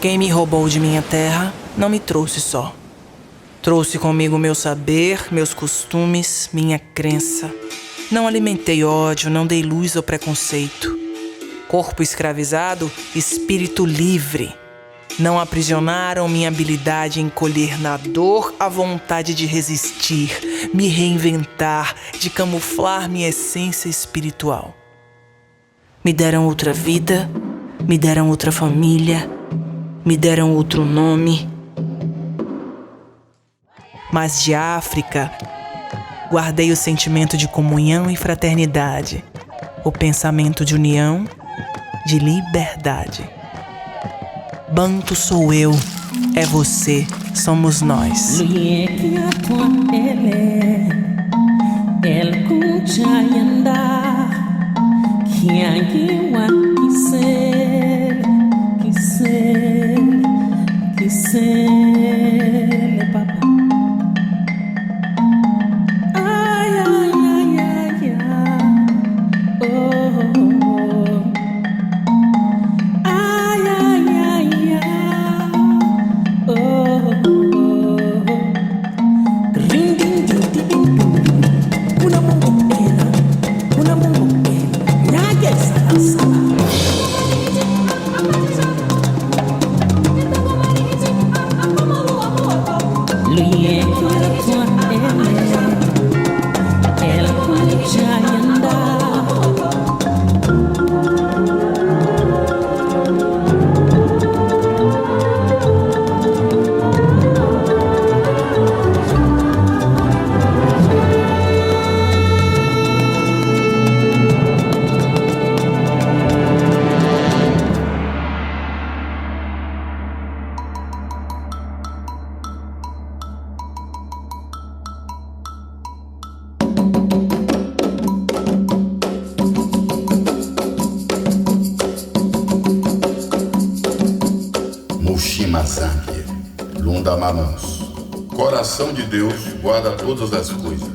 Quem me roubou de minha terra não me trouxe só. Trouxe comigo meu saber, meus costumes, minha crença. Não alimentei ódio, não dei luz ao preconceito. Corpo escravizado, espírito livre. Não aprisionaram minha habilidade em colher na dor a vontade de resistir, me reinventar, de camuflar minha essência espiritual. Me deram outra vida, me deram outra família, me deram outro nome. Mas de África, guardei o sentimento de comunhão e fraternidade, o pensamento de união, de liberdade. Banto sou eu, é você, somos nós. Mushimazangue, Lundamamãos. Coração de Deus guarda todas as coisas.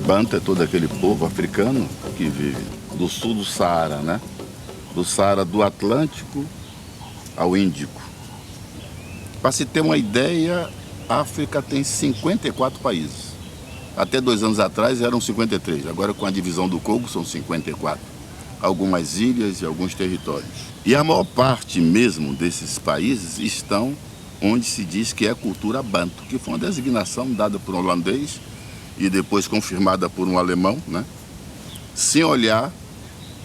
Banto é todo aquele povo africano que vive do sul do Saara, né? Do Saara do Atlântico ao Índico. Para se ter uma ideia, a África tem 54 países. Até 2 anos atrás eram 53, agora com a divisão do Congo são 54. Algumas ilhas e alguns territórios. E a maior parte mesmo desses países estão onde se diz que é cultura banto, que foi uma designação dada por um holandês e depois confirmada por um alemão, né? Sem olhar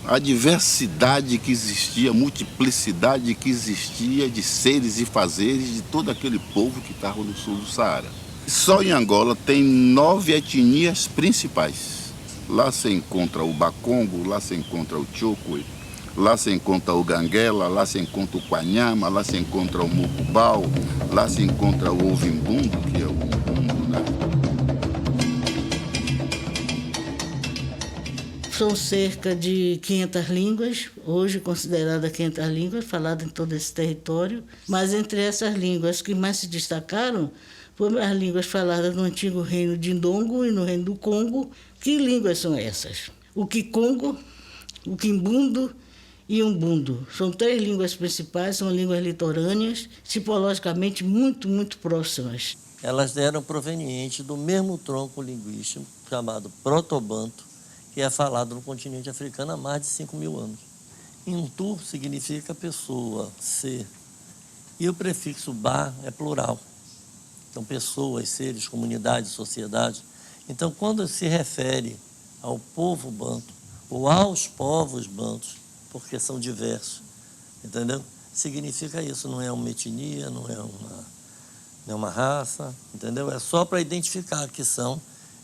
a diversidade que existia, a multiplicidade que existia de seres e fazeres de todo aquele povo que estava no sul do Saara. Só em Angola tem 9 etnias principais. Lá se encontra o Bakongo, lá se encontra o Chokwe, lá se encontra o Ganguela, lá se encontra o Kwanyama, lá se encontra o Mukubau, lá se encontra o Ovimbundo, que é o Umbundo, né? São cerca de 500 línguas, hoje consideradas 500 línguas, faladas em todo esse território. Mas entre essas línguas que mais se destacaram foram as línguas faladas no antigo reino de Ndongo e no reino do Congo. Que línguas são essas? O Kikongo, o Kimbundo e o Umbundo. São 3 línguas principais, são línguas litorâneas, tipologicamente muito próximas. Elas eram provenientes do mesmo tronco linguístico chamado proto-banto, que é falado no continente africano há mais de 5.000 anos. Intu significa pessoa, ser. E o prefixo ba é plural. Então, pessoas, seres, comunidades, sociedade. Então, quando se refere ao povo banto, ou aos povos bantos, porque são diversos, entendeu? Significa isso, não é uma etnia, não é uma raça, entendeu? É só para identificar que são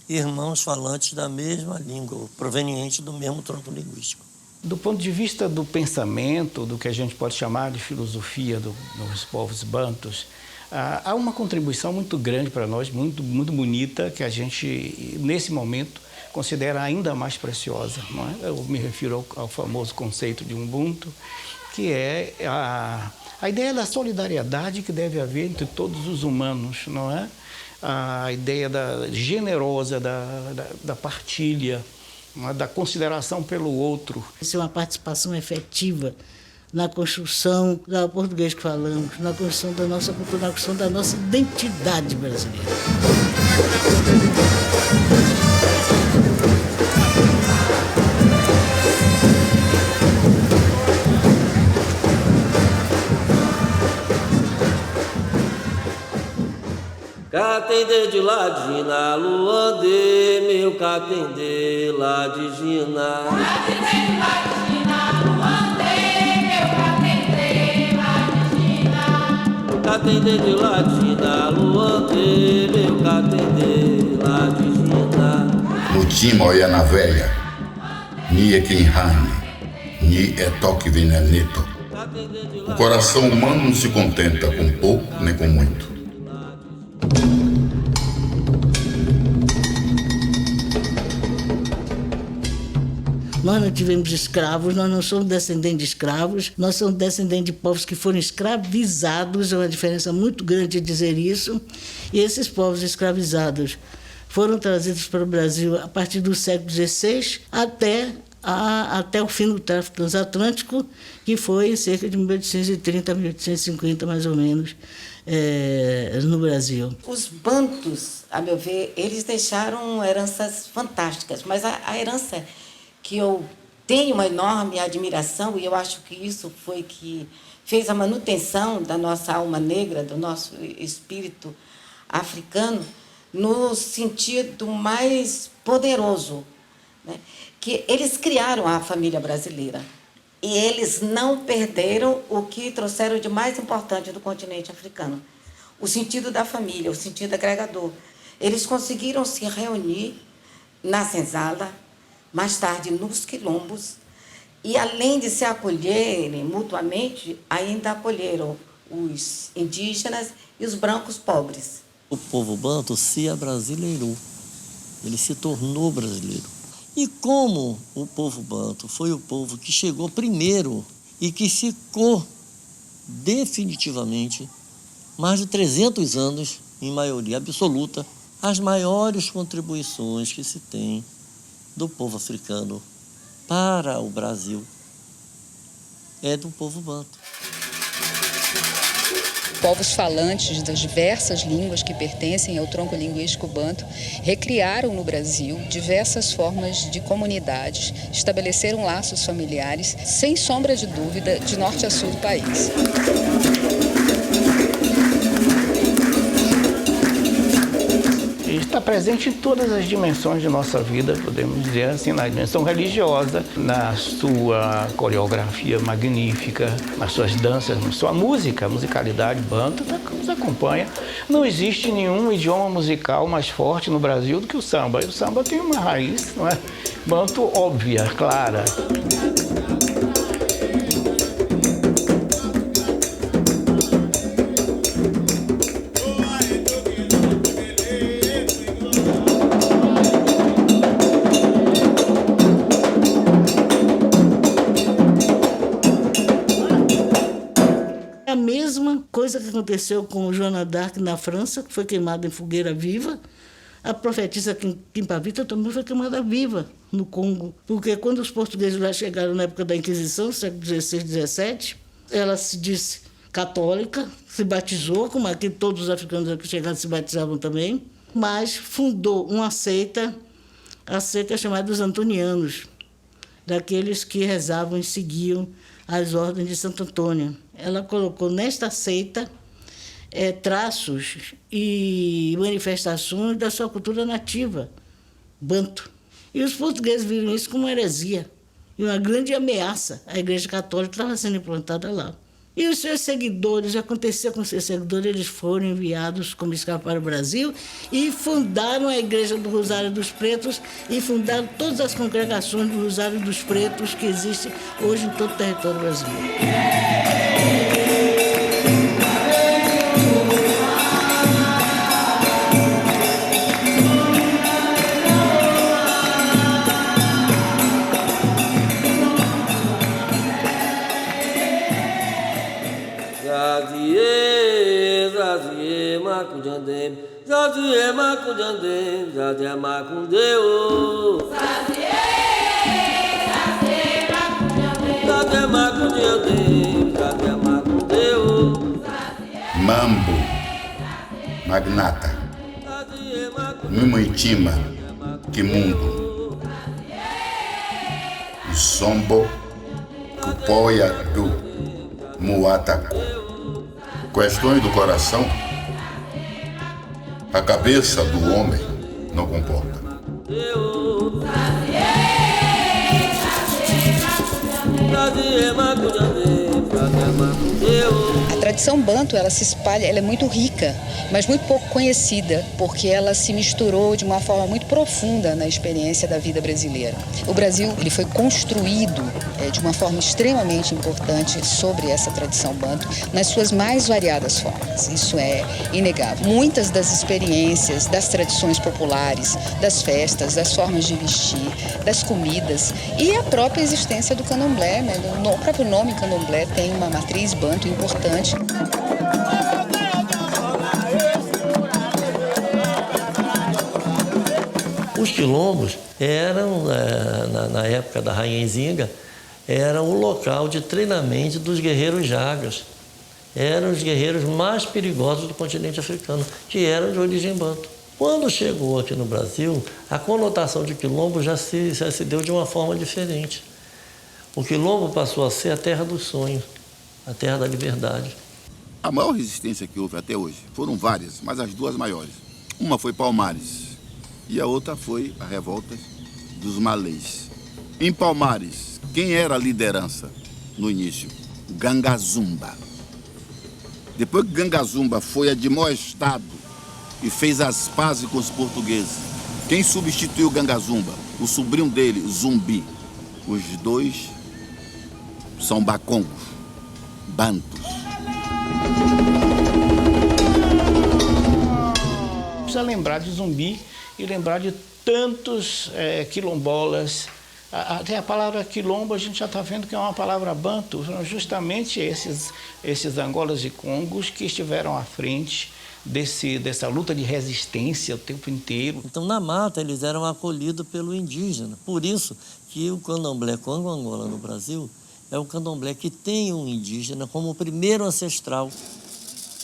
irmãos falantes da mesma língua, provenientes do mesmo tronco linguístico. Do ponto de vista do pensamento, do que a gente pode chamar de filosofia dos povos bantus, há uma contribuição muito grande para nós, muito bonita, que a gente, nesse momento, considera ainda mais preciosa, não é? Eu me refiro ao famoso conceito de Ubuntu, que é a ideia da solidariedade que deve haver entre todos os humanos, não é? A ideia generosa da partilha, não é? Da consideração pelo outro. Isso é uma participação efetiva na construção do português que falamos, na construção da nossa cultura, na construção da nossa identidade brasileira. Catendê de Ladina, Luandê, meu catendê lá de Gina. Catendê de Ladina, Luandê, meu catendê lá de Gina. Catendê de Ladina, Luandê, meu catendê lá de Gina. Mutima é na velha, ni é quem rane, ni é toque veneneto. O coração humano não se contenta com pouco nem com muito. Nós não tivemos escravos, nós não somos descendentes de escravos, nós somos descendentes de povos que foram escravizados, é uma diferença muito grande de dizer isso, e esses povos escravizados foram trazidos para o Brasil a partir do século XVI até o fim do tráfico transatlântico, que foi em cerca de 1830, 1850, mais ou menos, no Brasil. Os bantus, a meu ver, eles deixaram heranças fantásticas, mas a herança que eu tenho uma enorme admiração, e eu acho que isso foi que fez a manutenção da nossa alma negra, do nosso espírito africano, no sentido mais poderoso, né? Que eles criaram a família brasileira. E eles não perderam o que trouxeram de mais importante do continente africano. O sentido da família, o sentido agregador. Eles conseguiram se reunir na senzala, mais tarde nos quilombos, e além de se acolherem mutuamente, ainda acolheram os indígenas e os brancos pobres. O povo banto se abrasileirou, ele se tornou brasileiro. E como o povo banto foi o povo que chegou primeiro e que ficou definitivamente mais de 300 anos, em maioria absoluta, as maiores contribuições que se tem do povo africano para o Brasil é do povo banto. Povos falantes das diversas línguas que pertencem ao tronco linguístico banto recriaram no Brasil diversas formas de comunidades, estabeleceram laços familiares, sem sombra de dúvida, de norte a sul do país. Está presente em todas as dimensões de nossa vida, podemos dizer assim, na dimensão religiosa, na sua coreografia magnífica, nas suas danças, na sua música, a musicalidade banto nos acompanha. Não existe nenhum idioma musical mais forte no Brasil do que o samba. E o samba tem uma raiz, não é? Banto óbvia, clara. A mesma coisa que aconteceu com Joana d'Arc na França, que foi queimada em fogueira viva. A profetisa Quimpavita também foi queimada viva no Congo, porque quando os portugueses lá chegaram na época da Inquisição, século XVI, XVII, ela se disse católica, se batizou, como aqui todos os africanos que chegaram se batizavam também, mas fundou uma seita, a seita chamada dos Antonianos, daqueles que rezavam e seguiam as ordens de Santo Antônio. Ela colocou nesta seita traços e manifestações da sua cultura nativa, banto. E os portugueses viram isso como heresia e uma grande ameaça à Igreja Católica que estava sendo implantada lá. E os seus seguidores, acontecia com os seus seguidores, eles foram enviados como escravos para o Brasil e fundaram a Igreja do Rosário dos Pretos e fundaram todas as congregações do Rosário dos Pretos que existem hoje em todo o território brasileiro. Mambo, magnata, Muitima, Kimungo, Sombo, Cupoia do Muataco. Questões do coração, a cabeça do homem não comporta. A tradição banto, ela se espalha, ela é muito rica, mas muito pouco conhecida, porque ela se misturou de uma forma muito profunda na experiência da vida brasileira. O Brasil, ele foi construído de uma forma extremamente importante sobre essa tradição banto, nas suas mais variadas formas. Isso é inegável. Muitas das experiências, das tradições populares, das festas, das formas de vestir, das comidas e a própria existência do candomblé, né? O próprio nome candomblé tem uma matriz banto importante. Os quilombos eram, na época da Rainha Nzinga, eram o local de treinamento dos guerreiros jagas. Eram os guerreiros mais perigosos do continente africano, que eram de origem banto. Quando chegou aqui no Brasil, a conotação de quilombo já se deu de uma forma diferente. O quilombo passou a ser a terra dos sonhos, a terra da liberdade. A maior resistência que houve até hoje foram várias, mas as duas maiores. Uma foi Palmares e a outra foi a revolta dos malês. Em Palmares, quem era a liderança no início? Gangazumba. Depois que Gangazumba foi admoestado e fez as pazes com os portugueses, quem substituiu Gangazumba? O sobrinho dele, Zumbi. Os dois são bacongos, bantos. Precisa lembrar de Zumbi e lembrar de tantos quilombolas. Até a palavra quilombo a gente já está vendo que é uma palavra banto. São justamente esses Angolas e Congos que estiveram à frente dessa luta de resistência o tempo inteiro. Então, na mata, eles eram acolhidos pelo indígena. Por isso que o candomblé Congo-Angola no Brasil é o candomblé que tem um indígena como o primeiro ancestral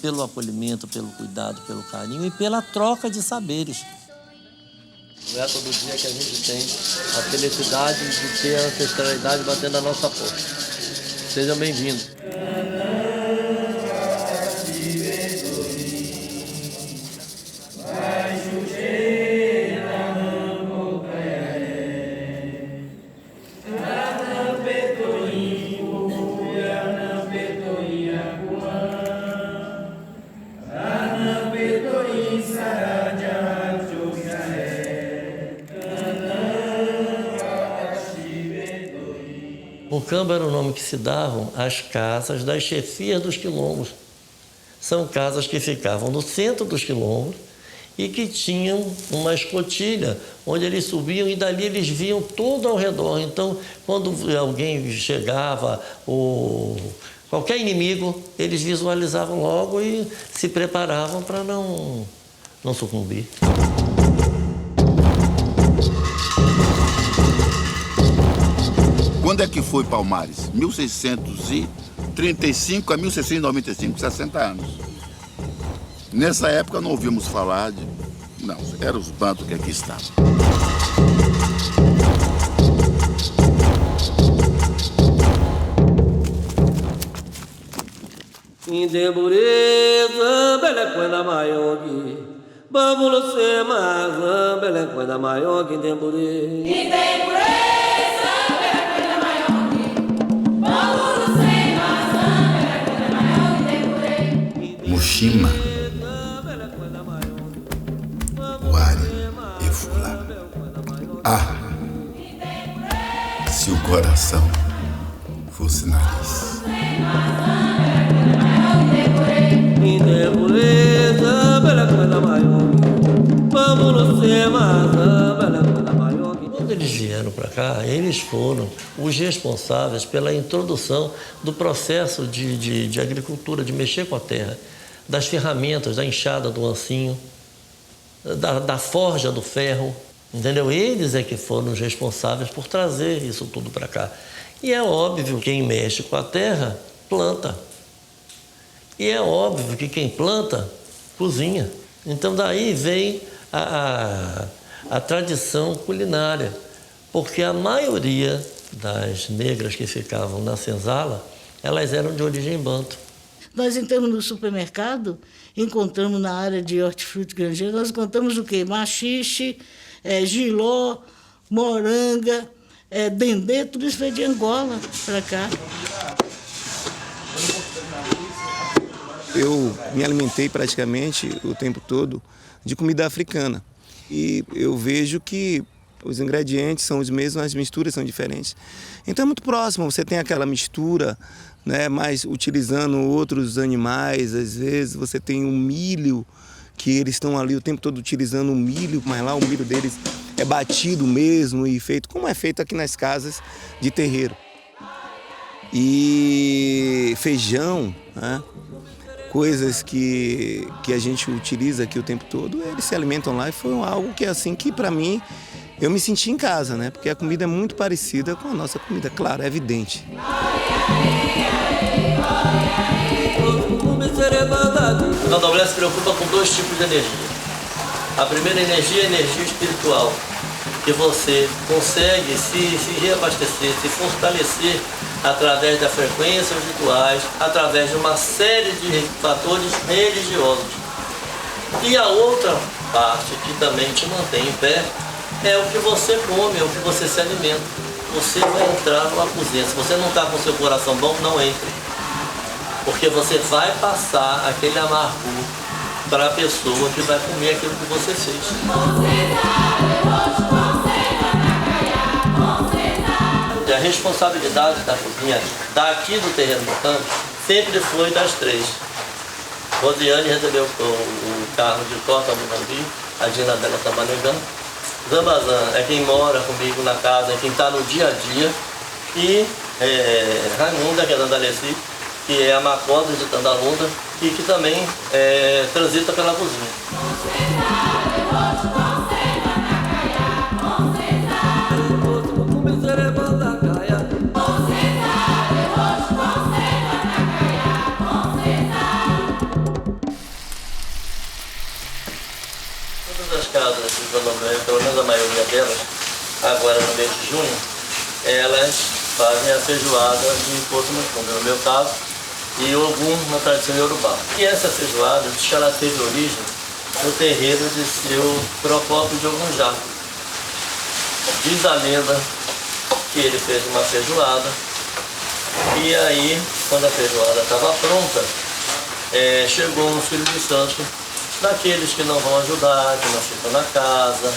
pelo acolhimento, pelo cuidado, pelo carinho e pela troca de saberes. Não é todo dia que a gente tem a felicidade de ter a ancestralidade batendo a nossa porta. Sejam bem-vindos. O camba era o nome que se davam às casas das chefias dos quilombos. São casas que ficavam no centro dos quilombos e que tinham uma escotilha onde eles subiam e dali eles viam tudo ao redor. Então, quando alguém chegava ou qualquer inimigo, eles visualizavam logo e se preparavam para não sucumbir. Quando é que foi Palmares? 1635 a 1695, 60 anos. Nessa época não ouvimos falar de... Não, eram os bantos que aqui estavam. Indembureza, belequenda maiogue, bambulo sema, belequenda maiogue, indembureza. Mushima, Wari e Fula. Ah, se o coração fosse nariz. Quando eles vieram para cá, eles foram os responsáveis pela introdução do processo de agricultura, de mexer com a terra, das ferramentas, da enxada do ancinho. da forja do ferro, entendeu? Eles é que foram os responsáveis por trazer isso tudo para cá. E é óbvio que quem mexe com a terra, planta. E é óbvio que quem planta, cozinha. Então daí vem a tradição culinária, porque a maioria das negras que ficavam na senzala, elas eram de origem banto. Nós entramos no supermercado, encontramos na área de hortifruti granjeiro, nós encontramos o quê? Maxixe, jiló, moranga, dendê, tudo isso veio de Angola para cá. Eu me alimentei praticamente o tempo todo de comida africana. E eu vejo que os ingredientes são os mesmos, as misturas são diferentes. Então é muito próximo, você tem aquela mistura, né, mas utilizando outros animais, às vezes você tem um milho, que eles estão ali o tempo todo utilizando o milho, mas lá o milho deles é batido mesmo e feito, como é feito aqui nas casas de terreiro. E feijão, né? Coisas que a gente utiliza aqui o tempo todo, eles se alimentam lá e foi algo que assim que para mim eu me senti em casa, né? Porque a comida é muito parecida com a nossa comida, claro, é evidente. O candomblé se preocupa com 2 tipos de energia. A primeira energia é a energia espiritual, que você consegue se reabastecer, se fortalecer através da frequência, os rituais, através de uma série de fatores religiosos. E a outra parte que também te mantém em pé é o que você come, é o que você se alimenta. Você vai entrar numa cozinha. Se você não está com o seu coração bom, não entre. Porque você vai passar aquele amargor para a pessoa que vai comer aquilo que você fez. A responsabilidade da cozinha daqui do terreno do campo sempre foi das 3. Rosiane recebeu o carro de Tota Munambi, a Dina dela está manejando. Zambazan é quem mora comigo na casa, é quem está no dia a dia. E Raimunda, que é da Andaleci, que é a Macosa de Tandalunda e que também transita pela cozinha. Todas as casas aqui do candomblé, pelo menos a maioria delas, agora no mês de junho, elas fazem a feijoada de Porto no Fundo, no meu caso, e Ogum na tradição iorubá. E essa feijoada, ela teve origem no terreiro de seu Procópio de Ogunjá. Diz a lenda que ele fez uma feijoada, e aí, quando a feijoada estava pronta, chegou um filho de santo, daqueles que não vão ajudar, que não ficam na casa,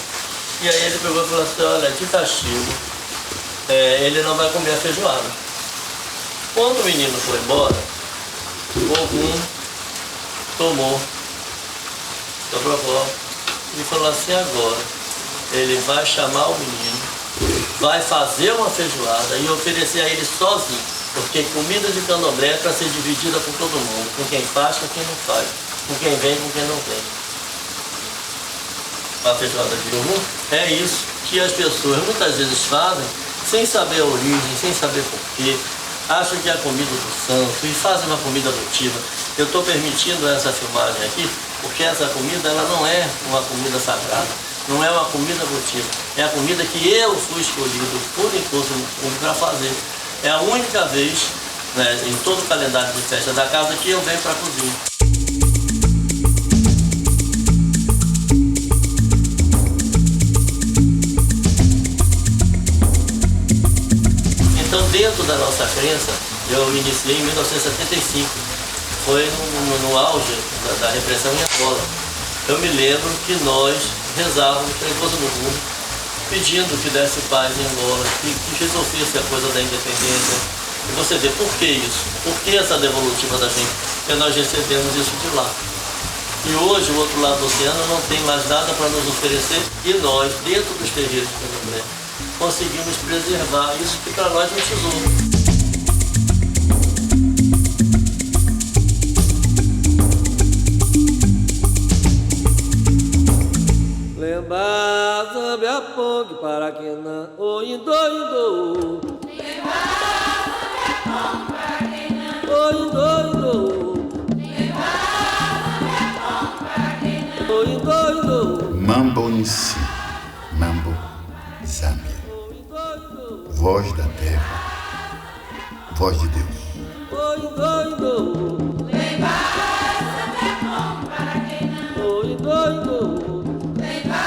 e aí ele pegou e falou assim, olha, de castigo, ele não vai comer a feijoada. Quando o menino foi embora, o Ogum tomou o Procópio e falou assim, agora ele vai chamar o menino, vai fazer uma feijoada e oferecer a ele sozinho, porque comida de candomblé é para ser dividida com todo mundo, com quem faz, com quem não faz, com quem vem, com quem não vem. A feijoada de Ogum é isso que as pessoas muitas vezes fazem sem saber a origem, sem saber porquê, acham que é a comida do santo e fazem uma comida votiva. Eu estou permitindo essa filmagem aqui porque essa comida ela não é uma comida sagrada, não é uma comida votiva, é a comida que eu fui escolhido por imposto para fazer. É a única vez, né, em todo o calendário de festa da casa que eu venho para a cozinha. Então, dentro da nossa crença, eu iniciei em 1975, foi no auge da repressão em Angola. Eu me lembro que nós rezávamos para todo mundo, pedindo que desse paz em Angola, que resolvesse a coisa da independência. E você vê, por que isso? Por que essa devolutiva da gente? Porque nós recebemos isso de lá. E hoje, o outro lado do oceano não tem mais nada para nos oferecer, e nós, dentro dos terreiros de candomblé, conseguimos preservar isso que para nós é um tesouro. Lemba, zambe a pongue para que não, o indo, indo. Lemba, zambe a pongue para que não, o indo, indo. Lemba, zambe a pongue para que não, o indo, indo. Mambo em si, Mambo Zâmbia. Voz da terra, voz de Deus. o indo, indo. Lemba, zambe a pongue para que não, o indo, indo. Lemba,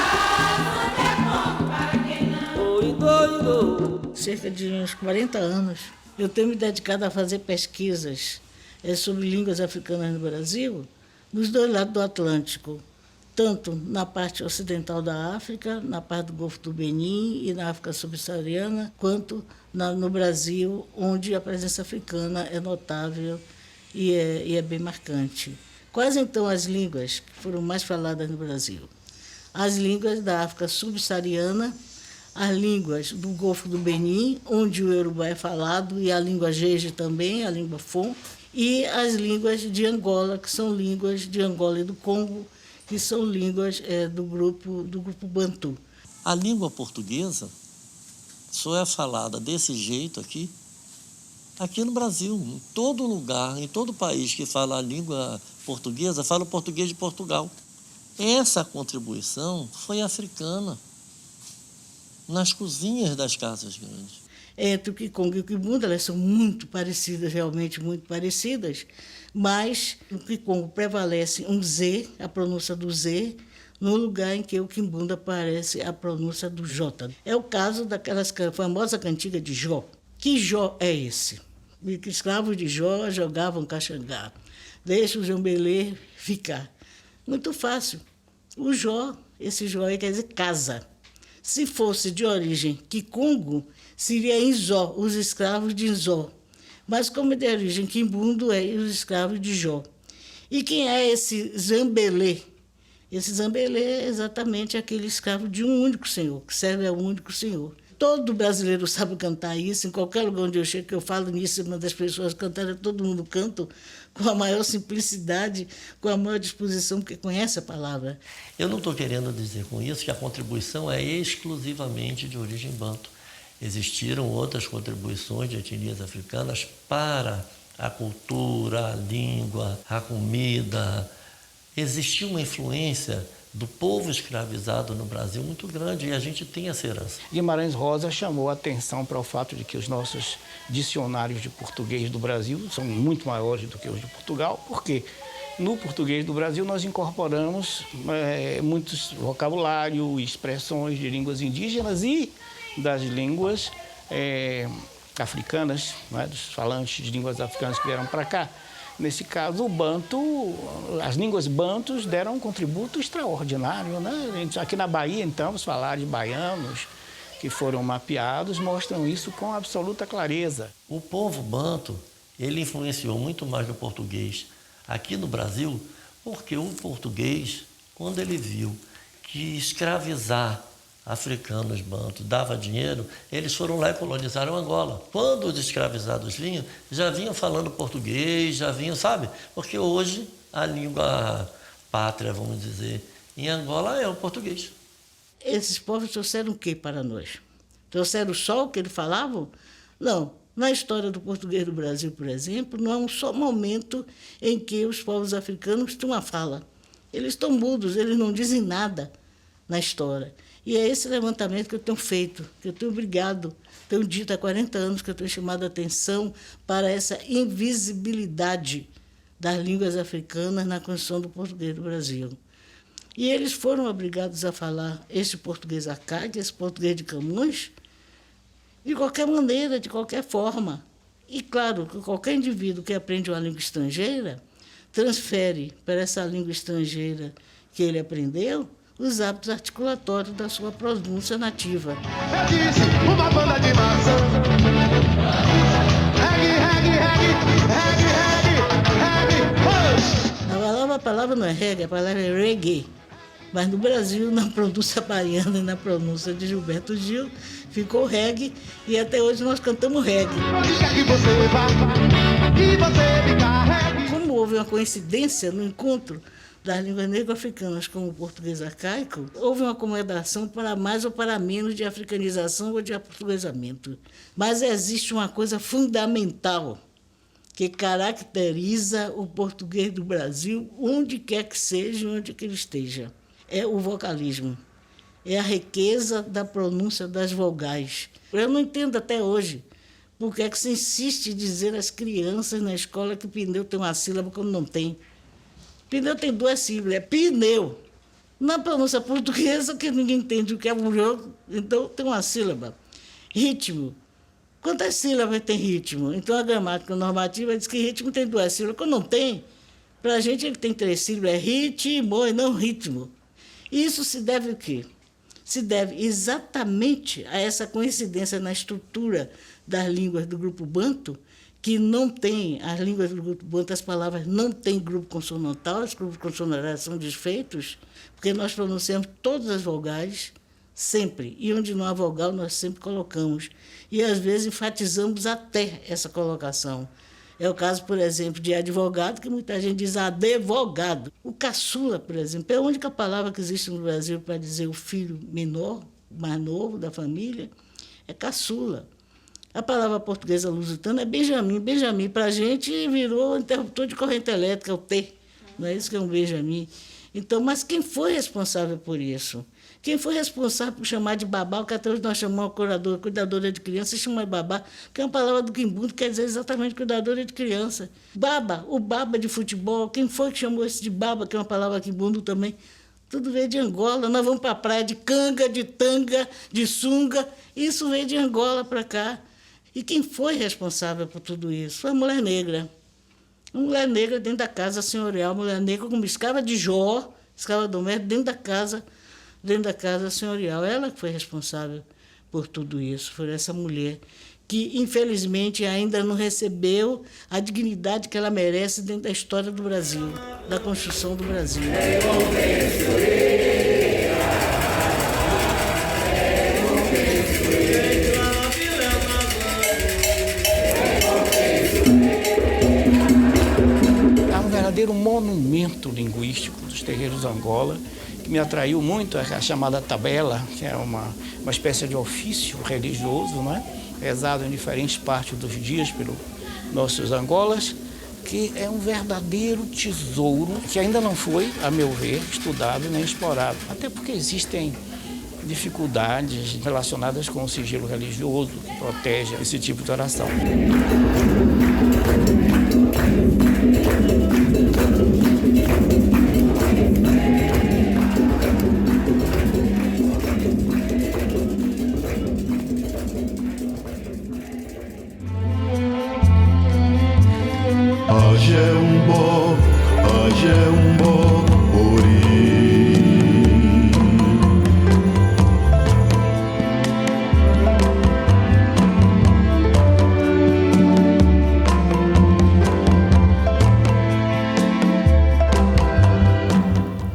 zambe a pongue para que não, o indo, indo. Cerca de uns 40 anos, eu tenho me dedicado a fazer pesquisas sobre línguas africanas no Brasil, nos dois lados do Atlântico, tanto na parte ocidental da África, na parte do Golfo do Benin e na África subsaariana, quanto no Brasil, onde a presença africana é notável e é bem marcante. Quais, então, as línguas que foram mais faladas no Brasil? As línguas da África subsaariana, as línguas do Golfo do Benin, onde o Yorubá é falado, e a língua Jeje também, a língua Fon, e as línguas de Angola, que são línguas de Angola e do Congo, que são línguas do grupo Bantu. A língua portuguesa só é falada desse jeito aqui no Brasil. Em todo lugar, em todo país que fala a língua portuguesa, fala o português de Portugal. Essa contribuição foi africana nas cozinhas das casas grandes. Entre o Kikongo e o Kimbunda, elas são muito parecidas, realmente muito parecidas, mas no Kikongo prevalece um Z, a pronúncia do Z, no lugar em que o Kimbunda parece a pronúncia do J. É o caso daquelas famosa cantiga de Jó. Que Jó é esse? Que escravos de Jó jogavam caxangá. Deixa o Jambelê ficar. Muito fácil. O Jó, esse Jó aí quer dizer casa. Se fosse de origem Kikongo, seria Inzó, os escravos de Inzó. Mas como é de origem Quimbundo, é os escravos de Jó. E quem é esse Zambelê? Esse Zambelê é exatamente aquele escravo de um único senhor, que serve a um único senhor. Todo brasileiro sabe cantar isso, em qualquer lugar onde eu chego, que eu falo nisso, uma das pessoas cantaram, todo mundo canta com a maior simplicidade, com a maior disposição, porque conhece a palavra. Eu não estou querendo dizer com isso que a contribuição é exclusivamente de origem banto. Existiram outras contribuições de etnias africanas para a cultura, a língua, a comida. Existiu uma influência do povo escravizado no Brasil muito grande e a gente tem essa herança. Guimarães Rosa chamou a atenção para o fato de que os nossos dicionários de português do Brasil são muito maiores do que os de Portugal, porque no português do Brasil nós incorporamos muitos vocabulário, expressões de línguas indígenas e das línguas africanas, né, dos falantes de línguas africanas que vieram para cá. Nesse caso, o banto, as línguas bantus deram um contributo extraordinário, né? Aqui na Bahia, então, os falar de baianos que foram mapeados mostram isso com absoluta clareza. O povo banto, ele influenciou muito mais no português aqui no Brasil, porque o português, quando ele viu que escravizar africanos bantos dava dinheiro, eles foram lá e colonizaram Angola. Quando os escravizados vinham, já vinham falando português, já vinham, sabe? Porque hoje a língua pátria, vamos dizer, em Angola é o português. Esses povos trouxeram o que para nós? Trouxeram só o que eles falavam? Não. Na história do português do Brasil, por exemplo, não há um só momento em que os povos africanos têm uma fala. Eles estão mudos, eles não dizem nada na história. E é esse levantamento que eu tenho feito, que eu tenho tenho dito há 40 anos que eu tenho chamado a atenção para essa invisibilidade das línguas africanas na construção do português do Brasil. E eles foram obrigados a falar esse português arcaico, esse português de Camões, de qualquer maneira, de qualquer forma. E, claro, que qualquer indivíduo que aprende uma língua estrangeira transfere para essa língua estrangeira que ele aprendeu os hábitos articulatórios da sua pronúncia nativa. Eu disse uma banda de maçã. Reggae, reggae, reggae, reggae, reggae, reggae. A palavra não é reggae, a palavra é reggae. Mas no Brasil, na pronúncia baiana e na pronúncia de Gilberto Gil, ficou reggae e até hoje nós cantamos reggae. Onde quer que você vá, que você fica reggae. Como houve uma coincidência no encontro das línguas negro-africanas como o português arcaico, houve uma acomodação para mais ou para menos de africanização ou de aportuguesamento. Mas existe uma coisa fundamental que caracteriza o português do Brasil, onde quer que seja, onde que ele esteja. É o vocalismo, é a riqueza da pronúncia das vogais. Eu não entendo até hoje por que é que se insiste em dizer às crianças na escola que pneu tem uma sílaba quando não tem. Pneu tem 2 sílabas, é pneu. Na pronúncia portuguesa, que ninguém entende o que é um jogo, então tem uma sílaba. Ritmo. Quantas sílabas tem ritmo? Então a gramática normativa diz que ritmo tem 2 sílabas. Quando não tem, para a gente ele tem 3 sílabas, é ritmo e não ritmo. Isso se deve o quê? Se deve exatamente a essa coincidência na estrutura das línguas do grupo banto, que não tem, as línguas do grupo banto, as palavras não têm grupo consonantal, os grupos consonantais são desfeitos, porque nós pronunciamos todas as vogais, sempre, e onde não há vogal nós sempre colocamos, e às vezes enfatizamos até essa colocação. É o caso, por exemplo, de advogado, que muita gente diz advogado. O caçula, por exemplo, é a única palavra que existe no Brasil para dizer o filho menor, mais novo da família, é caçula. A palavra portuguesa lusitana é Benjamin. Benjamin, para a gente, virou interruptor de corrente elétrica, o T. Não é isso que é um Benjamin? Então, mas quem foi responsável por isso? Quem foi responsável por chamar de babá, o que até hoje nós chamamos de cuidadora de criança, e chama de babá, que é uma palavra do quimbundo, quer dizer exatamente cuidadora de criança. Baba, o baba de futebol, quem foi que chamou esse de baba, que é uma palavra quimbundo também? Tudo veio de Angola. Nós vamos para a praia de canga, de tanga, de sunga, isso veio de Angola para cá. E quem foi responsável por tudo isso? Foi a mulher negra. Uma mulher negra dentro da casa senhorial, mulher negra como escrava de Jó, escrava doméstica, dentro da casa senhorial. Ela que foi responsável por tudo isso, foi essa mulher que, infelizmente, ainda não recebeu a dignidade que ela merece dentro da história do Brasil, da construção do Brasil. É um verdadeiro monumento linguístico dos terreiros Angola, que me atraiu muito, a chamada tabela, que é uma espécie de ofício religioso, não é? Rezado em diferentes partes dos dias pelos nossos Angolas, que é um verdadeiro tesouro que ainda não foi, a meu ver, estudado nem explorado. Até porque existem dificuldades relacionadas com o sigilo religioso que protege esse tipo de oração.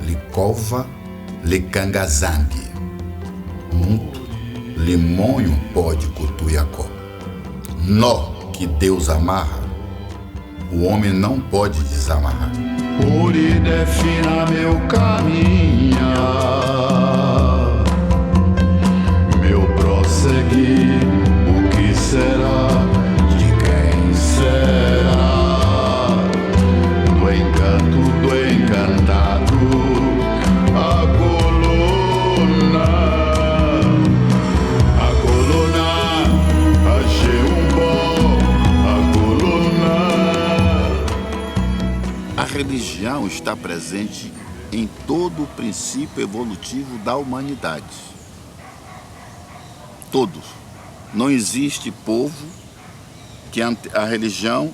Likova likangazangue, muito limonho pode cutuyacó. Nó que Deus amarra, o homem não pode desamarrar. Uri defina meu caminhar, meu prosseguir, o que será, de quem será, do encanto, do encantado, a coluna, a G1 a coluna. A religião está presente em todo o princípio evolutivo da humanidade. Todos. Não existe povo que a religião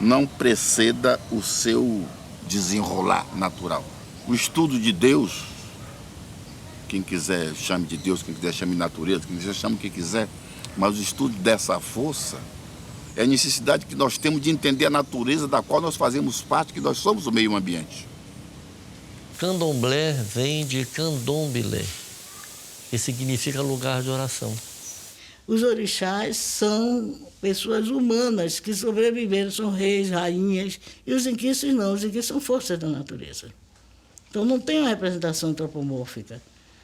não preceda o seu desenrolar natural. O estudo de Deus, quem quiser chame de Deus, quem quiser chame de natureza, quem quiser chame o que quiser, mas o estudo dessa força é a necessidade que nós temos de entender a natureza da qual nós fazemos parte, que nós somos o meio ambiente. Candomblé vem de candombilé, que significa lugar de oração. Os orixás são pessoas humanas que sobreviveram, são reis, rainhas, e os inquices não, os inquices são forças da natureza. Então não tem uma representação antropomórfica.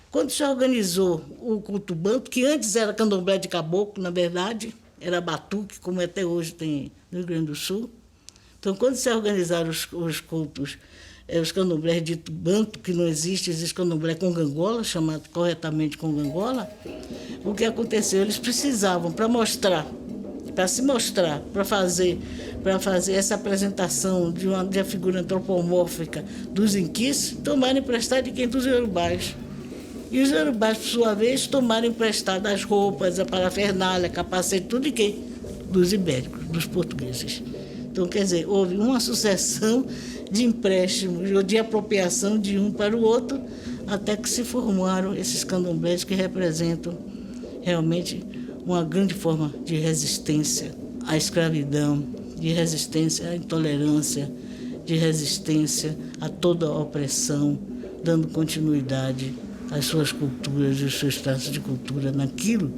Quando se organizou o culto banto, que antes era candomblé de caboclo, na verdade, era batuque, como até hoje tem no Rio Grande do Sul. Então, quando se organizaram os cultos, os candomblés dito banto, que não existe candomblé congangola, chamado corretamente congangola, o que aconteceu? Eles precisavam, para se mostrar, para fazer essa apresentação de uma figura antropomórfica dos inquis, tomaram emprestado de quem? Dos iorubás. E os iorubás, por sua vez, tomaram emprestado as roupas, a parafernália, capacete, tudo de quem? Dos ibéricos, dos portugueses. Então, quer dizer, houve uma sucessão de empréstimos ou de apropriação de um para o outro, até que se formaram esses candomblés que representam realmente uma grande forma de resistência à escravidão, de resistência à intolerância, de resistência a toda a opressão, dando continuidade às suas culturas e aos seus traços de cultura naquilo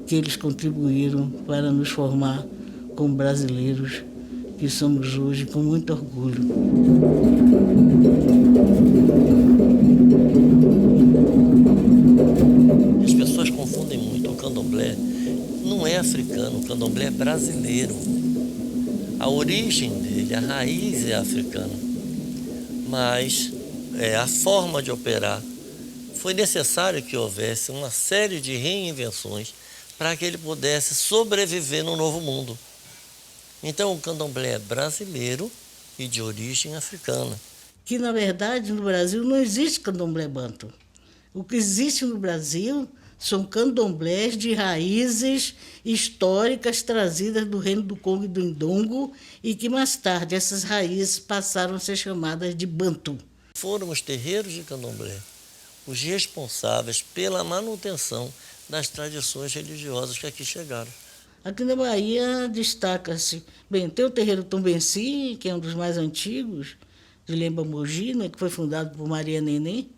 que eles contribuíram para nos formar como brasileiros que somos hoje, com muito orgulho. As pessoas confundem muito o candomblé. Não é africano, o candomblé é brasileiro. A origem dele, a raiz é africana. Mas a forma de operar, foi necessário que houvesse uma série de reinvenções para que ele pudesse sobreviver no novo mundo. Então, o candomblé é brasileiro e de origem africana. Que, na verdade, no Brasil não existe candomblé banto. O que existe no Brasil são candomblés de raízes históricas trazidas do reino do Congo e do Indongo e que, mais tarde, essas raízes passaram a ser chamadas de bantu. Foram os terreiros de candomblé os responsáveis pela manutenção das tradições religiosas que aqui chegaram. Aqui na Bahia destaca-se, bem, tem o terreiro Tombenci, que é um dos mais antigos, de Lemba Mogi, né, que foi fundado por Maria Neném,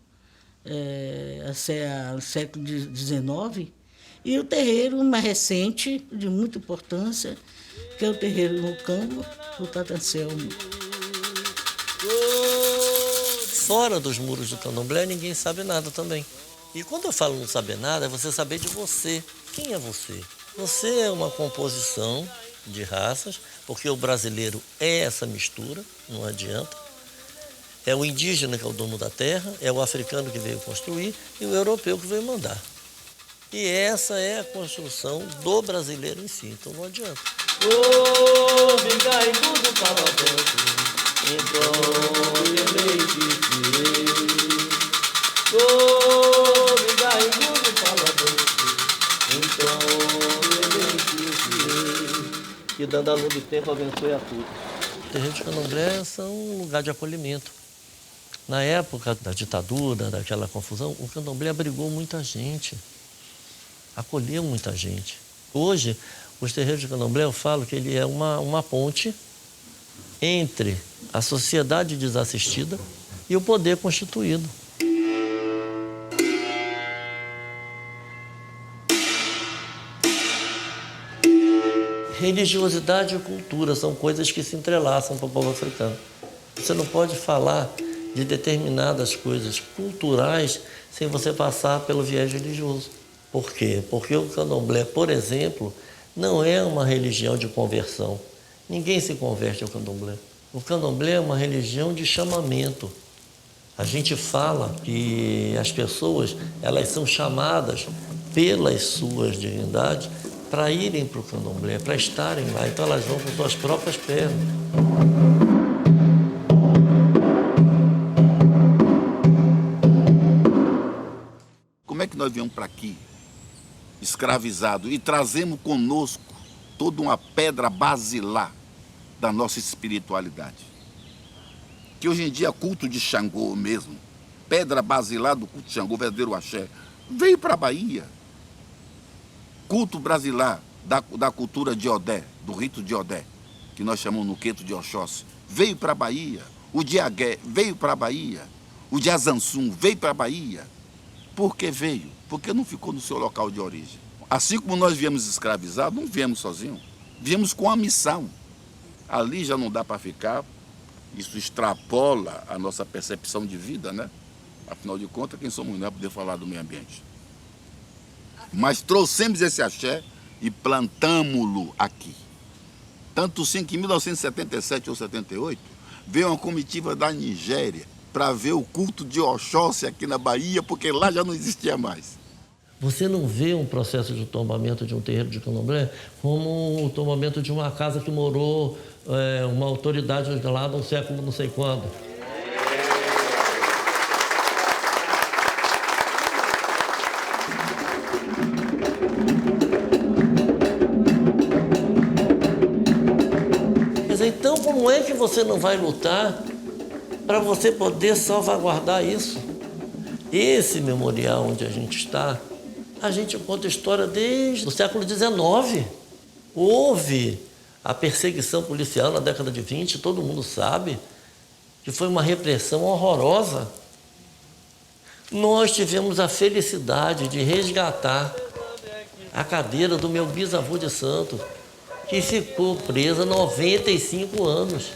no século XIX, e o terreiro mais recente, de muita importância, que é o terreiro no Campo, do Tata Anselmo. Fora dos muros do candomblé, ninguém sabe nada também. E quando eu falo não saber nada, é você saber de você. Quem é você? Você é uma composição de raças, porque o brasileiro é essa mistura, não adianta. É o indígena que é o dono da terra, é o africano que veio construir e o europeu que veio mandar. E essa é a construção do brasileiro em si, então não adianta. Que dando a luz do tempo abençoe a todos. Os terreiros de candomblé são um lugar de acolhimento. Na época da ditadura, daquela confusão, o candomblé abrigou muita gente, acolheu muita gente. Hoje, os terreiros de candomblé, eu falo que ele é uma ponte entre a sociedade desassistida e o poder constituído. Religiosidade e cultura são coisas que se entrelaçam para o povo africano. Você não pode falar de determinadas coisas culturais sem você passar pelo viés religioso. Por quê? Porque o candomblé, por exemplo, não é uma religião de conversão. Ninguém se converte ao candomblé. O candomblé é uma religião de chamamento. A gente fala que as pessoas, elas são chamadas pelas suas divindades para irem para o candomblé, para estarem lá. Então elas vão com suas próprias pernas. Como é que nós viemos para aqui, escravizados, e trazemos conosco toda uma pedra basilar da nossa espiritualidade? Que hoje em dia é culto de Xangô mesmo, pedra basilar do culto de Xangô, verdadeiro axé, veio para a Bahia. Culto brasileiro da cultura de Odé, do rito de Odé, que nós chamamos no Queto de Oxóssi, veio para a Bahia. O de Agué veio para a Bahia. O de Azansum veio para a Bahia. Por que veio? Porque não ficou no seu local de origem. Assim como nós viemos escravizados, não viemos sozinhos. Viemos com a missão. Ali já não dá para ficar. Isso extrapola a nossa percepção de vida, né? Afinal de contas, quem somos nós para poder falar do meio ambiente? Mas trouxemos esse axé e plantamos-lo aqui. Tanto sim que em 1977 ou 78, veio uma comitiva da Nigéria para ver o culto de Oxóssi aqui na Bahia, porque lá já não existia mais. Você não vê um processo de tombamento de um terreiro de candomblé como o tombamento de uma casa que morou uma autoridade lá no século não sei quando. Quer dizer, então como é que você não vai lutar para você poder salvaguardar isso? Esse memorial onde a gente está, a gente conta história desde o século XIX. Houve a perseguição policial na década de 20, todo mundo sabe que foi uma repressão horrorosa. Nós tivemos a felicidade de resgatar a cadeira do meu bisavô de santo, que ficou presa 95 anos.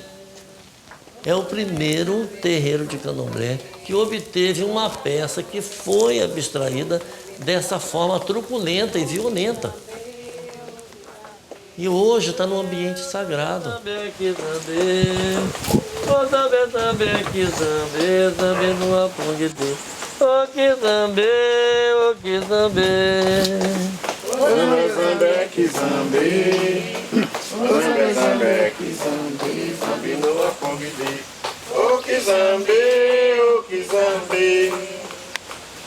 É o primeiro terreiro de candomblé que obteve uma peça que foi abstraída dessa forma truculenta e violenta. E hoje está no ambiente sagrado.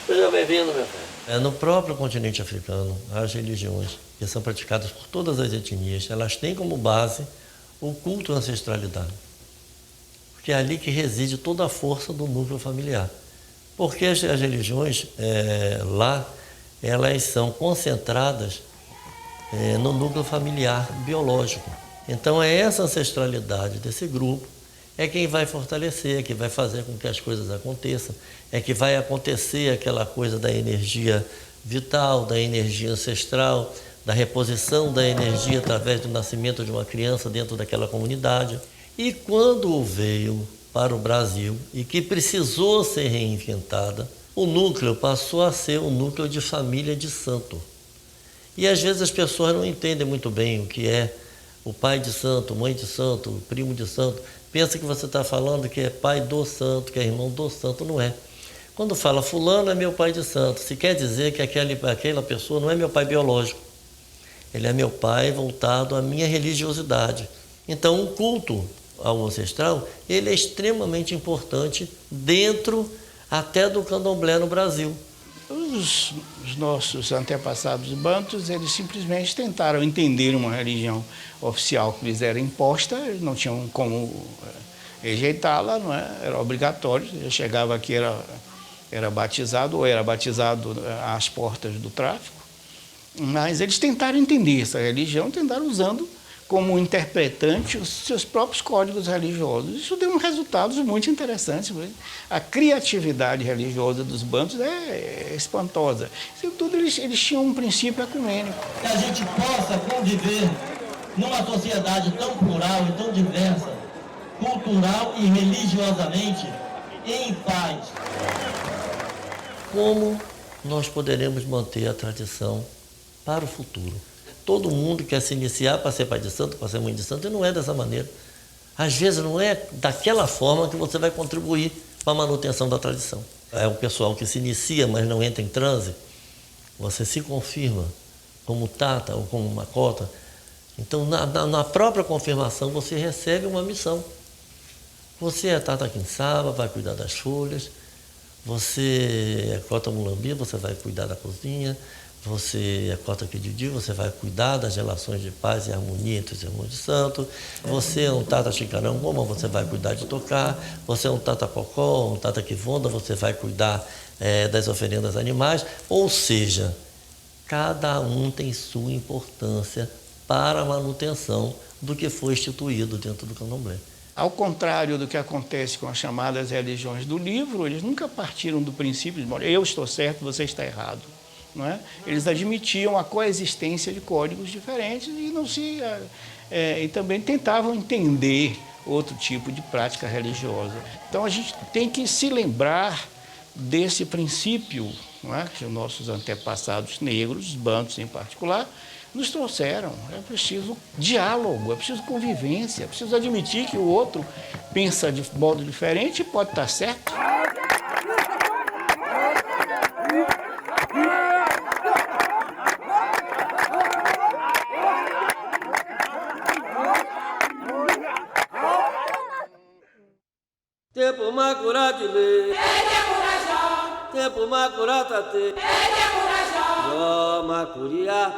Seja bem-vindo, meu filho. No próprio continente africano, as religiões que são praticadas por todas as etnias, elas têm como base o culto à ancestralidade. Porque é ali que reside toda a força do núcleo familiar. Porque as religiões lá, elas são concentradas no núcleo familiar biológico. Então é essa ancestralidade desse grupo é quem vai fortalecer, é que vai fazer com que as coisas aconteçam, é que vai acontecer aquela coisa da energia vital, da energia ancestral, da reposição da energia através do nascimento de uma criança dentro daquela comunidade. E quando veio para o Brasil e que precisou ser reinventada, o núcleo passou a ser um núcleo de família de santo. E às vezes as pessoas não entendem muito bem o que é o pai de santo, mãe de santo, o primo de santo. Pensa que você está falando que é pai do santo, que é irmão do santo, não é. Quando fala fulano é meu pai de santo, se quer dizer que aquela pessoa não é meu pai biológico. Ele é meu pai voltado à minha religiosidade. Então o culto ao ancestral, ele é extremamente importante dentro até do candomblé no Brasil. Os nossos antepassados bantus, eles simplesmente tentaram entender uma religião oficial que lhes era imposta, eles não tinham como rejeitá-la, não é? Era obrigatório, ele chegava aqui, era batizado, ou era batizado às portas do tráfico, mas eles tentaram entender essa religião, tentaram usando como interpretante os seus próprios códigos religiosos. Isso deu resultados muito interessantes. A criatividade religiosa dos bantus é espantosa. Isso tudo eles tinham um princípio ecumênico. Que a gente possa conviver numa sociedade tão plural e tão diversa, cultural e religiosamente, em paz. Como nós poderemos manter a tradição para o futuro? Todo mundo quer se iniciar para ser pai de santo, para ser mãe de santo, e não é dessa maneira. Às vezes não é daquela forma que você vai contribuir para a manutenção da tradição. É o pessoal que se inicia, mas não entra em transe. Você se confirma como tata ou como macota. Então, na própria confirmação, você recebe uma missão. Você é tata quinçaba, vai cuidar das folhas. Você é cota mulambi, você vai cuidar da cozinha. Você é cota Kididi, você vai cuidar das relações de paz e harmonia entre os irmãos de santo. Você é um tata Chicarangoma, você vai cuidar de tocar. Você é um tata Pocó, um tata Kivonda, você vai cuidar das oferendas animais. Ou seja, cada um tem sua importância para a manutenção do que foi instituído dentro do candomblé. Ao contrário do que acontece com as chamadas religiões do livro, eles nunca partiram do princípio de eu estou certo, você está errado. Não é? Eles admitiam a coexistência de códigos diferentes e também tentavam entender outro tipo de prática religiosa. Então a gente tem que se lembrar desse princípio, não é? Que os nossos antepassados negros, os bantos em particular, nos trouxeram. É preciso diálogo, é preciso convivência, é preciso admitir que o outro pensa de modo diferente e pode estar certo. Tempo macuratile, tempo macuratate, jo macuria.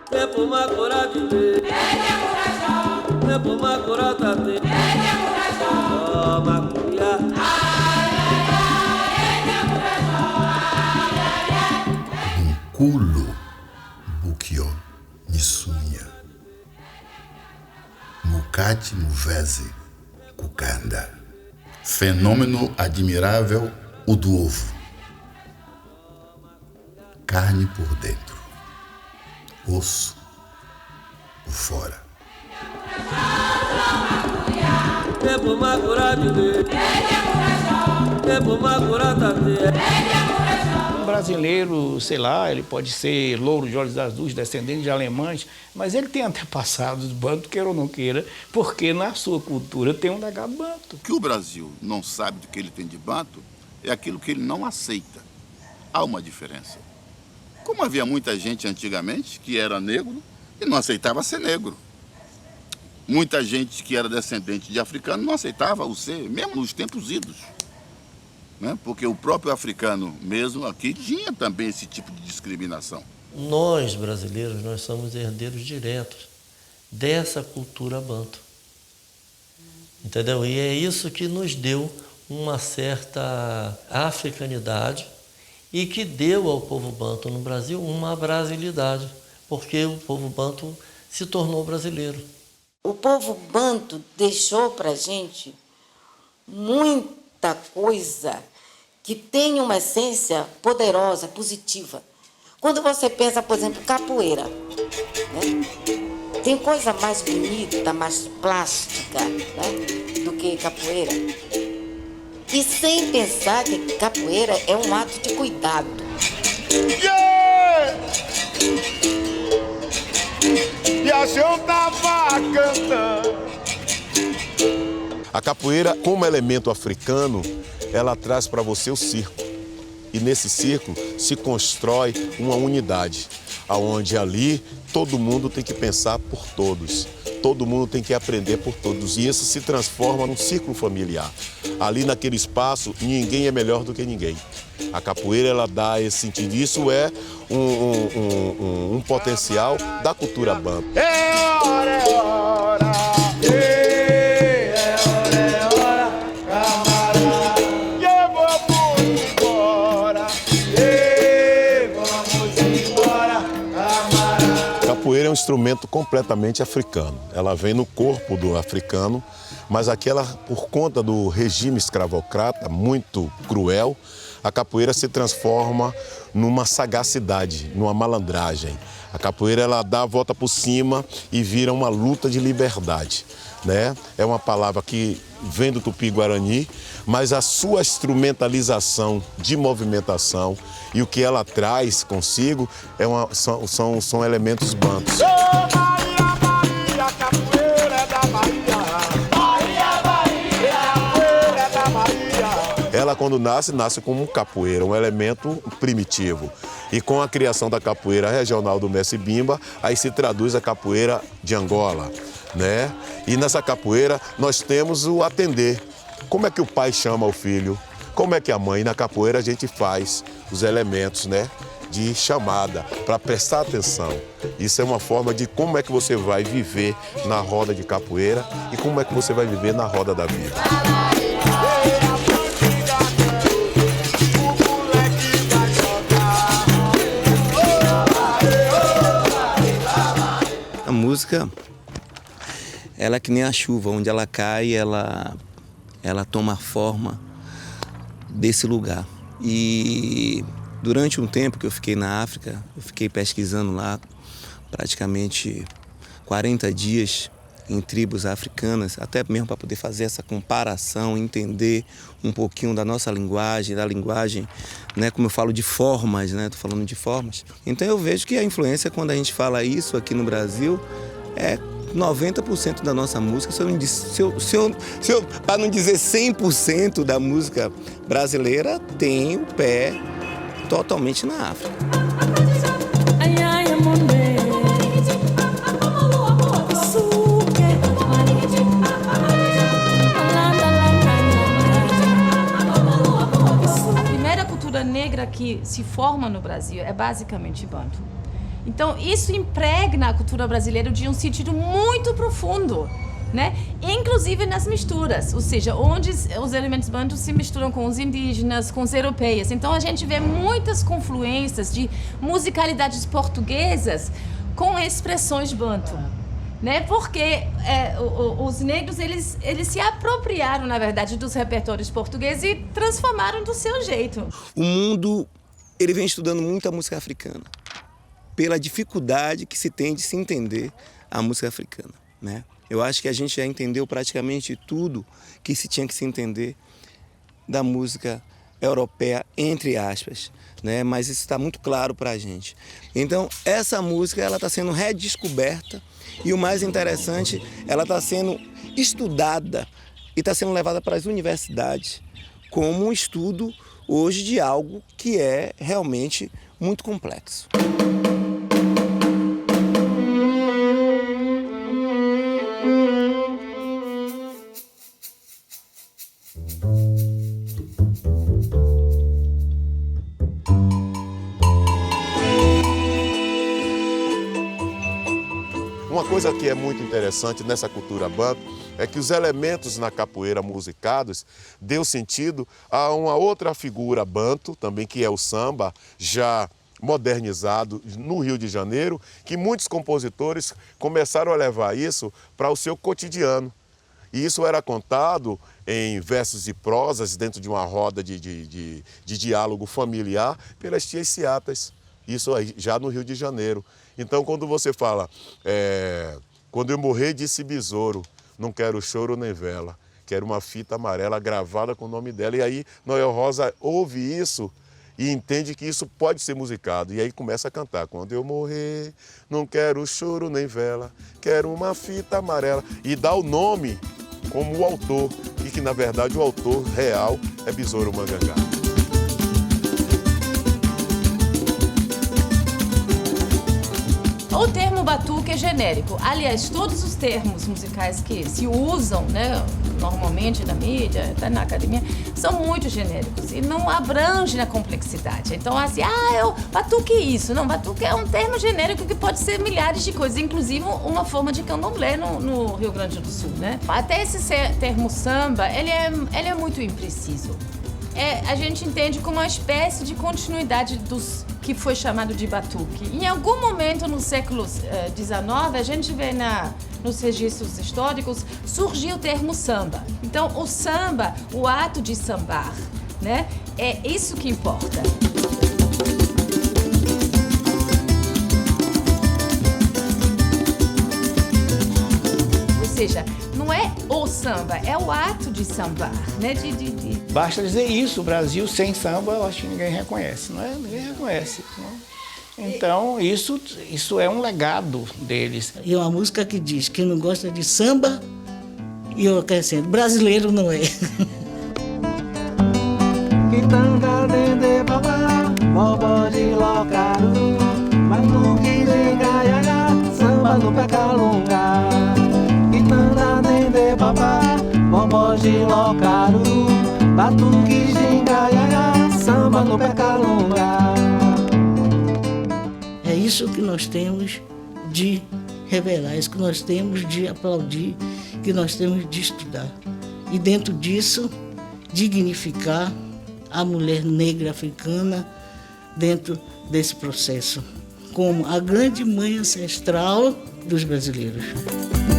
Tempo macuratile, tempo macuratate, jo macuria. Culo Bukio Nisunya Mukati Muveze Kukanda. Fenômeno admirável, o do ovo. Carne por dentro, osso por fora. Tempo macuratile, tempo macuratate. Um brasileiro, sei lá, ele pode ser louro de olhos azuis, descendente de alemães, mas ele tem antepassados banto, queira ou não queira, porque na sua cultura tem um legado banto. O que o Brasil não sabe do que ele tem de banto é aquilo que ele não aceita. Há uma diferença. Como havia muita gente antigamente que era negro e não aceitava ser negro. Muita gente que era descendente de africano não aceitava o ser, mesmo nos tempos idos. Né? Porque o próprio africano mesmo aqui tinha também esse tipo de discriminação. Nós, brasileiros, nós somos herdeiros diretos dessa cultura banto. Entendeu? E é isso que nos deu uma certa africanidade e que deu ao povo banto no Brasil uma brasilidade, porque o povo banto se tornou brasileiro. O povo banto deixou para a gente muita coisa que tem uma essência poderosa, positiva. Quando você pensa, por exemplo, capoeira, né? Tem coisa mais bonita, mais plástica, né, do que capoeira. E sem pensar que capoeira é um ato de cuidado. Yeah! E a gente tava cantando. A capoeira, como elemento africano, ela traz para você o círculo. E nesse círculo se constrói uma unidade, onde ali todo mundo tem que pensar por todos. Todo mundo tem que aprender por todos. E isso se transforma num círculo familiar. Ali naquele espaço, ninguém é melhor do que ninguém. A capoeira, ela dá esse sentido. Isso é um potencial da cultura banto. É hora, camarada. Vamos embora, camarada. Capoeira é um instrumento completamente africano. Ela vem no corpo do africano, mas aqui ela, por conta do regime escravocrata muito cruel, a capoeira se transforma numa sagacidade, numa malandragem. A capoeira, ela dá a volta por cima e vira uma luta de liberdade, né? É uma palavra que vem do Tupi-Guarani, mas a sua instrumentalização de movimentação e o que ela traz consigo são elementos bantos. Ela, quando nasce como capoeira, um elemento primitivo. E com a criação da capoeira regional do Mestre Bimba, aí se traduz a capoeira de Angola, né? E nessa capoeira nós temos o atender. Como é que o pai chama o filho? Como é que a mãe? Na capoeira a gente faz os elementos, né, de chamada, para prestar atenção. Isso é uma forma de como é que você vai viver na roda de capoeira e como é que você vai viver na roda da vida. A música, ela é que nem a chuva, onde ela cai, ela toma a forma desse lugar. E durante um tempo que eu fiquei na África, eu fiquei pesquisando lá praticamente 40 dias em tribos africanas, até mesmo para poder fazer essa comparação, entender um pouquinho da nossa linguagem, da linguagem, né, como eu falo de formas, né, estou falando de formas. Então eu vejo que a influência, quando a gente fala isso aqui no Brasil, é 90% da nossa música, para não dizer 100% da música brasileira, tem o pé totalmente na África. Negra que se forma no Brasil é basicamente banto. Então, isso impregna a cultura brasileira de um sentido muito profundo, né? Inclusive nas misturas, ou seja, onde os elementos bantus se misturam com os indígenas, com os europeus. Então, a gente vê muitas confluências de musicalidades portuguesas com expressões bantu. Né? Porque os negros eles se apropriaram, na verdade, dos repertórios portugueses e transformaram do seu jeito. O mundo ele vem estudando muito a música africana, pela dificuldade que se tem de se entender a música africana. Né? Eu acho que a gente já entendeu praticamente tudo que se tinha que se entender da música europeia, entre aspas, né? Mas isso está muito claro para a gente. Então, essa música ela está sendo redescoberta e o mais interessante, ela está sendo estudada e está sendo levada para as universidades como um estudo hoje de algo que é realmente muito complexo. Uma coisa que é muito interessante nessa cultura banto é que os elementos na capoeira musicados deu sentido a uma outra figura banto, também que é o samba, já modernizado no Rio de Janeiro, que muitos compositores começaram a levar isso para o seu cotidiano. E isso era contado em versos e prosas dentro de uma roda de diálogo familiar pelas tias ciatas, isso aí, já no Rio de Janeiro. Então, quando você fala, quando eu morrer, disse besouro, não quero choro nem vela, quero uma fita amarela gravada com o nome dela. E aí, Noel Rosa ouve isso e entende que isso pode ser musicado. E aí começa a cantar, quando eu morrer, não quero choro nem vela, quero uma fita amarela. E dá o nome como o autor, e que, na verdade, o autor real é Besouro Mangangá. O termo batuque é genérico. Aliás, todos os termos musicais que se usam, né, normalmente na mídia, até na academia, são muito genéricos e não abrangem a complexidade. Então, assim, batuque é isso. Não, batuque é um termo genérico que pode ser milhares de coisas, inclusive uma forma de candomblé no Rio Grande do Sul, né? Até esse termo samba, ele é muito impreciso. A gente entende como uma espécie de continuidade dos que foi chamado de batuque. Em algum momento no século XIX, a gente vê nos registros históricos, surgiu o termo samba. Então, o samba, o ato de sambar, né? É isso que importa. Ou seja, não é o samba, é o ato de sambar, né? Basta dizer isso, o Brasil sem samba, eu acho que ninguém reconhece, não é? Ninguém reconhece. Não? Então, isso é um legado deles. E é uma música que diz, quem não gosta de samba, e eu acrescento, brasileiro não é. Quitanda dende babá, bobó de locaru, batuque de gaiaga, samba no pé calunga. Quitanda dende babá, bobó de locaru, batuque de gaiaga, samba no pé calunga. É isso que nós temos de revelar, isso que nós temos de aplaudir, que nós temos de estudar. E dentro disso, dignificar a mulher negra africana dentro desse processo, como a grande mãe ancestral dos brasileiros.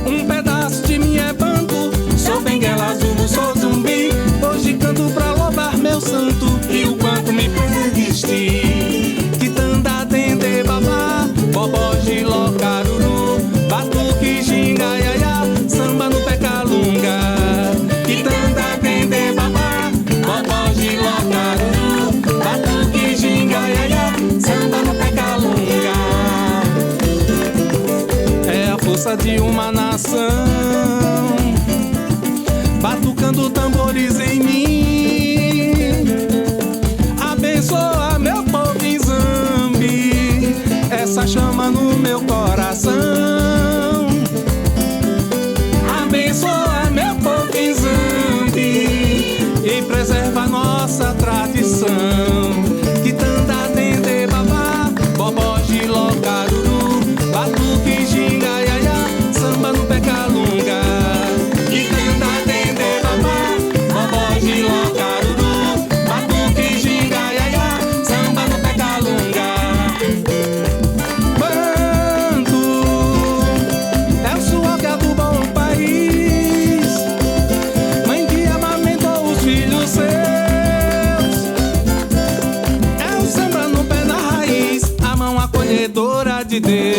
Um pedaço de mim é banto, sou benguela azul, não sou zumbi. Hoje canto pra louvar meu santo e o quanto me permisti. Quitanda dende babá, bobó de locaruru, batuque força de uma nação, batucando tambores em mim. Abençoa meu povo em Zambi, essa chama no meu coração. Abençoa meu povo em Zambi e preserva nossa tradição. Quitanda, dendê, babá, bobó, giló, caruru, batuque, ginga, iaiá, samba no pé calunga. Quitanda, dendê, babá, bobó, giló, caruru, batuque, ginga, iaiá, samba no pé calunga. Banto é o suor que aduba o país, mãe que amamentou os filhos seus. É o samba no pé da raiz, a mão acolhedora de Deus.